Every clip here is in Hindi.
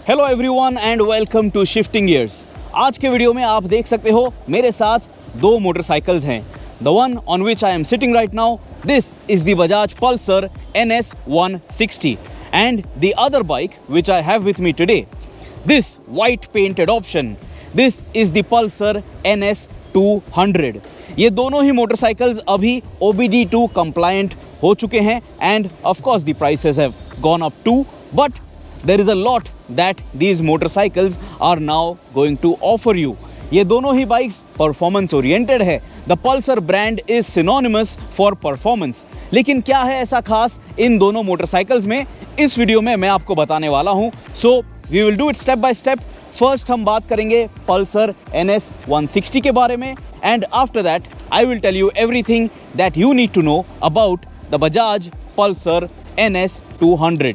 Hello everyone and welcome to shifting gears. आज के वीडियो में आप देख सकते हो मेरे साथ दो मोटरसाइकिल्स हैं। The one on which I am sitting right now, this is the Bajaj Pulsar NS160 and the other bike which I have with me today, this white painted option, this is the Pulsar NS200। ये दोनों ही मोटरसाइकिल्स अभी OBD2 compliant हो चुके हैं and of course the prices have gone up too, but there is a lot that these motorcycles are now going to offer you। ये दोनों ही बाइक्स परफॉर्मेंस ओरिएंटेड है। The Pulsar brand is synonymous for performance. लेकिन क्या है ऐसा खास इन दोनों मोटरसाइकिल्स में, इस वीडियो में मैं आपको बताने वाला हूं। So we will do it step by step. First हम बात करेंगे पल्सर NS160 के बारे में and after that I will tell you everything that you need to know about the Bajaj Pulsar NS200।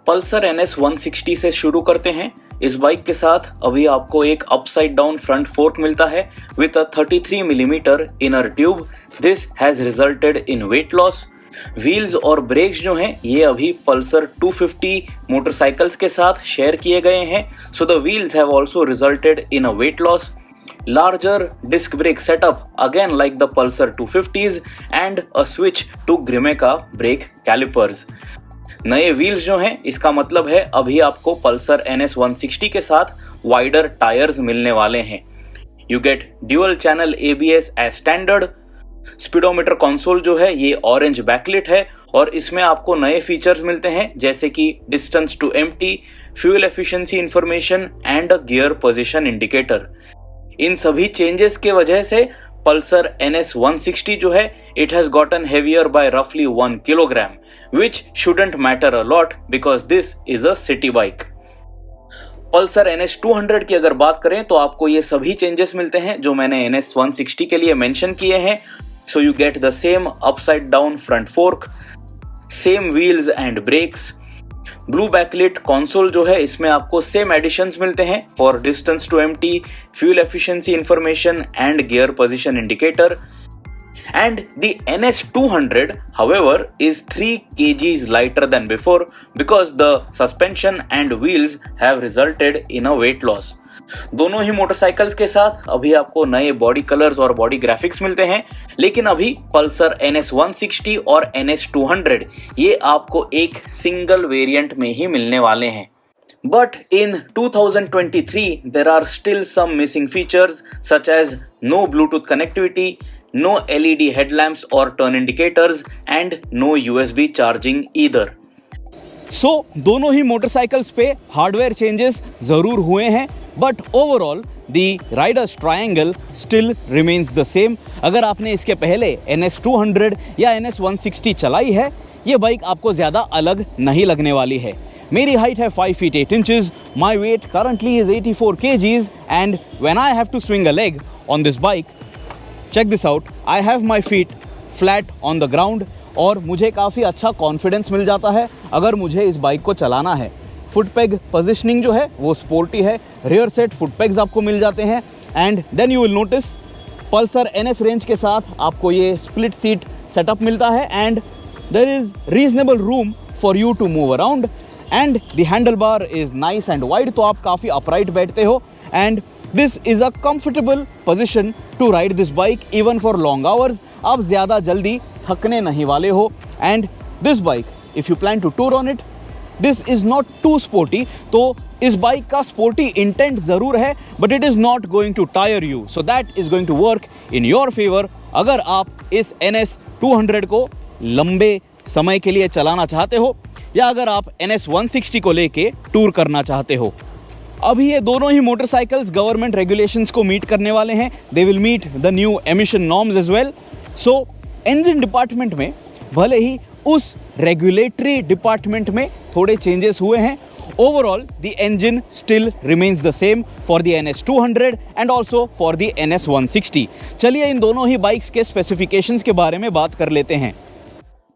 Pulsar NS160 से शुरू करते हैं। इस बाइक के साथ अभी आपको एक अपसाइड डाउन फ्रंट फोर्क मिलता है with a 33 millimetre inner tube. This has resulted in weight loss. Wheels और ब्रेक्स जो हैं ये अभी पल्सर 250 मोटरसाइकिल्स के साथ शेयर किए गए हैं, so the wheels have also resulted in a weight loss. Larger disc brake setup again like the Pulsar 250s and a switch to Grimeca brake calipers। नए व्हील्स जो हैं इसका मतलब है अभी आपको पल्सर NS160 के साथ वाइडर टायर्स मिलने वाले हैं। You get dual channel ABS as standard. Speedometer console जो है ये ऑरेंज बैकलिट है और इसमें आपको नए फीचर्स मिलते हैं जैसे कि distance to empty, fuel efficiency information and a gear position indicator. इन सभी चेंजेस के वजह से पल्सर NS160 जो है it has gotten heavier by रफली 1 kilogram, which shouldn't matter a lot because this is a city bike। Pulsar NS200 की अगर बात करें तो आपको ये सभी चेंजेस मिलते हैं जो मैंने NS160 के लिए मेंशन किए हैं। So you get the same upside down front fork, same wheels and brakes, blue backlit console जो है इसमें आपको सेम एडिशंस मिलते हैं for distance to empty, fuel efficiency information and gear position indicator. And the NS200 however is 3 kgs lighter than before because the suspension and wheels have resulted in a weight loss। दोनों ही मोटरसाइकिल्स के साथ अभी आपको नए बॉडी कलर्स और बॉडी ग्राफिक्स मिलते हैं, लेकिन अभी पल्सर NS160 और NS200 ये आपको एक सिंगल वेरिएंट में ही मिलने वाले हैं। But in 2023 there are still some missing features such as no Bluetooth connectivity, no LED headlamps or turn indicators and no USB charging either। So दोनों ही मोटरसाइकिल्स पे हार्डवेयर चेंजेस जरूर हुए हैं, but overall the Riders triangle still remains the same. अगर आपने इसके पहले NS200 या NS160 चलाई है, ये बाइक आपको ज़्यादा अलग नहीं लगने वाली है। मेरी हाइट है 5 feet 8 inches, my weight currently is 84 kgs and when I have to swing a leg on this bike, check this out, I have my feet flat on the ground और मुझे काफ़ी अच्छा कॉन्फिडेंस मिल जाता है अगर मुझे इस बाइक को चलाना है। फुट पेग पोजिशनिंग जो है वो स्पोर्टी है, रियर सेट फुट पेग्स आपको मिल जाते हैं and then you will notice Pulsar NS range के साथ आपको ये स्प्लिट सीट सेटअप मिलता है and there is reasonable room for you to move around and the handle bar is nice and wide, तो आप काफ़ी अपराइट बैठते हो and this is a comfortable position to ride this bike even for long hours. आप ज़्यादा जल्दी थकने नहीं वाले हो and this bike if you plan to tour on it, this is not too sporty. तो इस बाइक का स्पोर्टी इंटेंट ज़रूर है, but it is not going to tire you, so that is going to work in your favour अगर आप इस NS200 को लंबे समय के लिए चलाना चाहते हो या अगर आप NS160 को लेके टूर करना चाहते हो। अभी ये दोनों ही मोटरसाइकिल्स गवर्नमेंट रेगुलेशंस को मीट करने वाले हैं। They will meet the new emission norms as well. So engine department में भले ही उस रेगुलेटरी डिपार्टमेंट में थोड़े चेंजेस हुए हैं, overall the engine still remains the same for the NS200 and also for the NS160। चलिए इन दोनों ही बाइक्स के स्पेसिफिकेशंस के बारे में बात कर लेते हैं।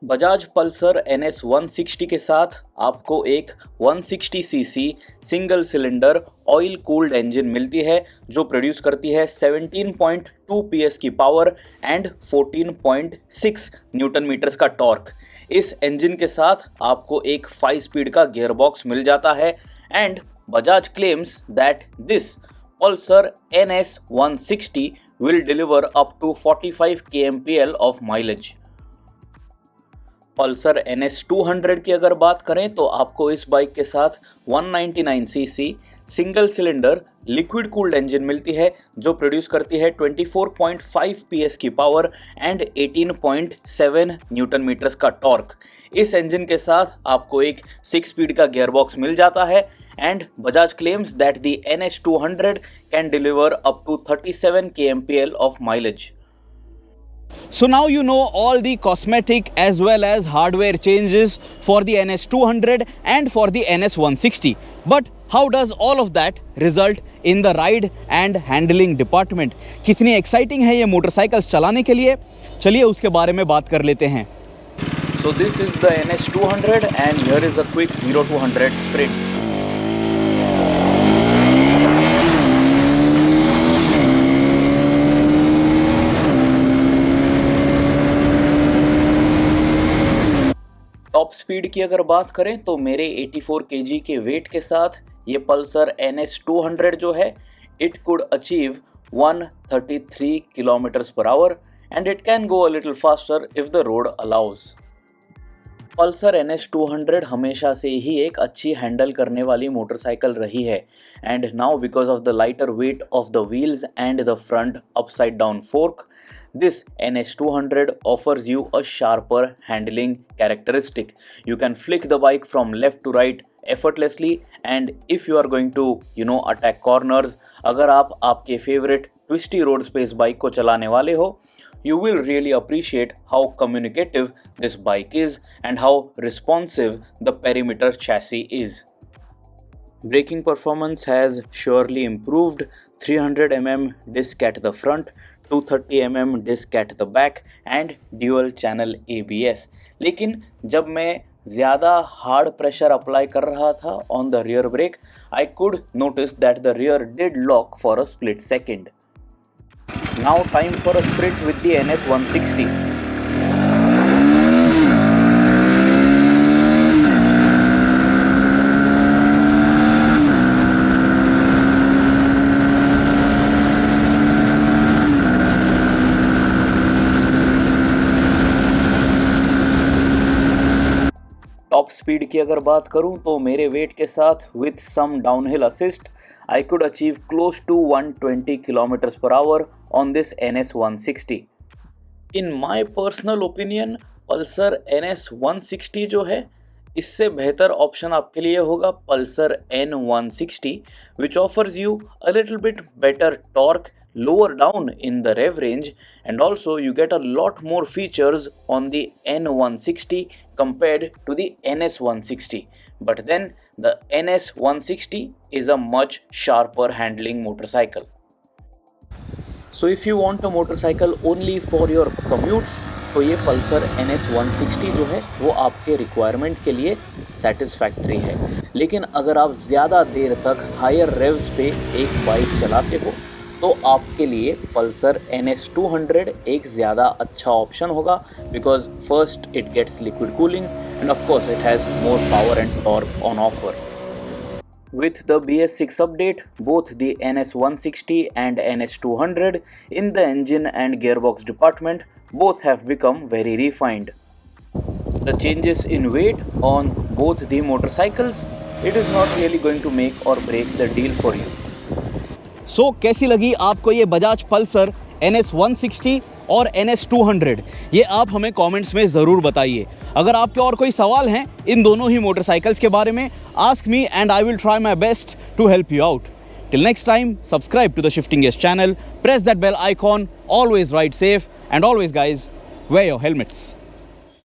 बजाज पल्सर NS160 के साथ आपको एक 160cc single cylinder oil cooled engine मिलती है जो प्रोड्यूस करती है 17.2 PS की पावर एंड 14.6 न्यूटन मीटर्स का टॉर्क। इस इंजन के साथ आपको एक 5 स्पीड का गियर बॉक्स मिल जाता है and Bajaj claims that this Pulsar NS160 will deliver up to 45 kmpl of mileage। Pulsar NS200 की अगर बात करें तो आपको इस बाइक के साथ 199cc single cylinder liquid cooled engine मिलती है जो प्रोड्यूस करती है 24.5 PS की पावर एंड 18.7 न्यूटन मीटर्स का टॉर्क। इस इंजन के साथ आपको एक 6 स्पीड का गियर बॉक्स मिल जाता है and Bajaj claims that the NS200 can deliver up to 37 kmpl of mileage। So now you know all the cosmetic as well as hardware changes for the NS200 and for the NS160. But how does all of that result in the ride and handling department? कितनी exciting है ये मोटरसाइकिल्स चलाने के लिए, चलिए उसके बारे में बात कर लेते हैं। So this is the NS200 and here is a quick 0 to 100 sprint। Top speed की अगर बात करें तो मेरे 84 kg के वेट के साथ ये पल्सर NS200 जो है it could achieve 133 km/h and it can go a little faster if the road allows. Pulsar NS200 हमेशा से ही एक अच्छी हैंडल करने वाली मोटरसाइकिल रही है and now because of the lighter weight of the wheels and the front upside down fork, this NS200 offers you a sharper handling characteristic. You can flick the bike from left to right effortlessly and if you are going to attack corners, अगर आप आपके favorite twisty roads पे इस बाइक को चलाने वाले हो, you will really appreciate how communicative this bike is and how responsive the perimeter chassis is. Braking performance has surely improved, 300 mm disc at the front, 230 mm disc at the back and dual channel ABS। लेकिन जब मैं ज़्यादा हार्ड प्रेशर अप्लाई कर रहा था on the rear brake, I could notice that the rear did lock for a split second. Now time for a sprint with the NS160। Top speed की अगर बात करूं तो मेरे वेट के साथ with some downhill assist I could achieve close to 120 km/h on this NS160। In my personal opinion Pulsar NS160 जो है इससे बेहतर ऑप्शन आपके लिए होगा Pulsar N160 which offers you a little bit better torque, lower down in the rev range and also you get a lot more features on the N160 compared to the NS160, but then the NS160 is a much sharper handling motorcycle. So if you want a motorcycle only for your commutes तो ये पल्सर NS160 जो है वो आपके रिक्वायरमेंट के लिए सेटिस्फैक्ट्री है। लेकिन अगर आप ज़्यादा देर तक हायर रेव्स पे एक बाइक चलाते हो तो आपके लिए पल्सर NS200 एक ज़्यादा अच्छा ऑप्शन होगा because first it gets liquid cooling and of course it has more power and torque on offer. With the BS6 update, both the NS160 and NS200 in the engine and gearbox department both have become very refined. The changes in weight on both the motorcycles, it is not really going to make or break the deal for you. सो कैसी लगी आपको ये बजाज पल्सर NS160 और NS200? ये आप हमें कमेंट्स में ज़रूर बताइए। अगर आपके और कोई सवाल हैं इन दोनों ही मोटरसाइकिल्स के बारे में, ask me and I will try my best to help you out. Till next time, subscribe to the Shifting Gears channel, press that bell icon, always ride safe, and always guys, wear your helmets.